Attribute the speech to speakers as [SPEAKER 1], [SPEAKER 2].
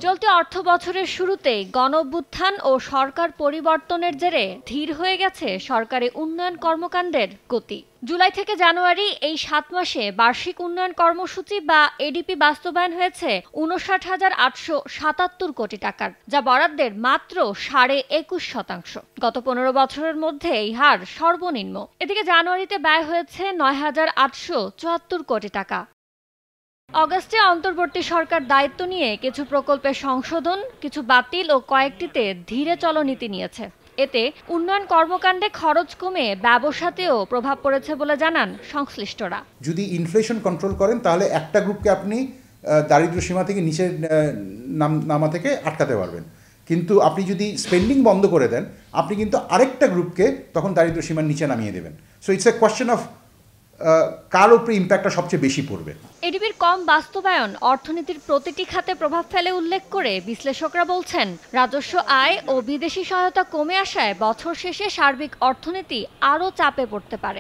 [SPEAKER 1] চলতি অর্থবছরের শুরুতেই গণঅভ্যুত্থান ও সরকার পরিবর্তনের জেরে ধীর হয়ে গেছে সরকারি উন্নয়ন কর্মকাণ্ডের গতি। জুলাই থেকে জানুয়ারি এই ৭ মাসে বার্ষিক উন্নয়ন কর্মসূচি বা এডিপি বাস্তবায়ন হয়েছে ৫৯,৮৭৭ কোটি টাকার, যা বরাদ্দের মাত্র ২১.৫%। গত ১৫ বছরের মধ্যে এই হার সর্বনিম্ন। এদিকে জানুয়ারিতে ব্যয় হয়েছে ৯,৮৭৪ কোটি টাকা। অগাস্টে অন্তর্বর্তী সরকার দায়িত্ব নিয়ে কিছু প্রকল্পের সংশোধন, কিছু বাতিল ও কয়েকটিতে ধীরে চলনীতি নিয়েছে। এতে উন্নয়ন কর্মকাণ্ডে খরচ কমে ব্যবসাতেও প্রভাব পড়েছে বলে জানান সংশ্লিষ্টরা।
[SPEAKER 2] যদি ইনফ্লেশন কন্ট্রোল করেন তাহলে একটা গ্রুপকে আপনি দারিদ্র্য সীমা থেকে নিচে নামা থেকে আটকাতে পারবেন, কিন্তু আপনি যদি স্পেন্ডিং বন্ধ করে দেন আপনি কিন্তু আরেকটা গ্রুপকে তখন দারিদ্র্য সীমার নিচে নামিয়ে দেবেন। So it's a question of কার উপরে ইম্প্যাক্টটা সবচেয়ে বেশি পড়বে।
[SPEAKER 1] এডিবির কম বাস্তবায়ন অর্থনীতির প্রতিটি খাতে প্রভাব ফেলে উল্লেখ করে বিশ্লেষকরা বলছেন, রাজস্ব আয় ও বিদেশি সহায়তা কমে আসায় বছর শেষে সার্বিক অর্থনীতি আরও চাপে পড়তে পারে।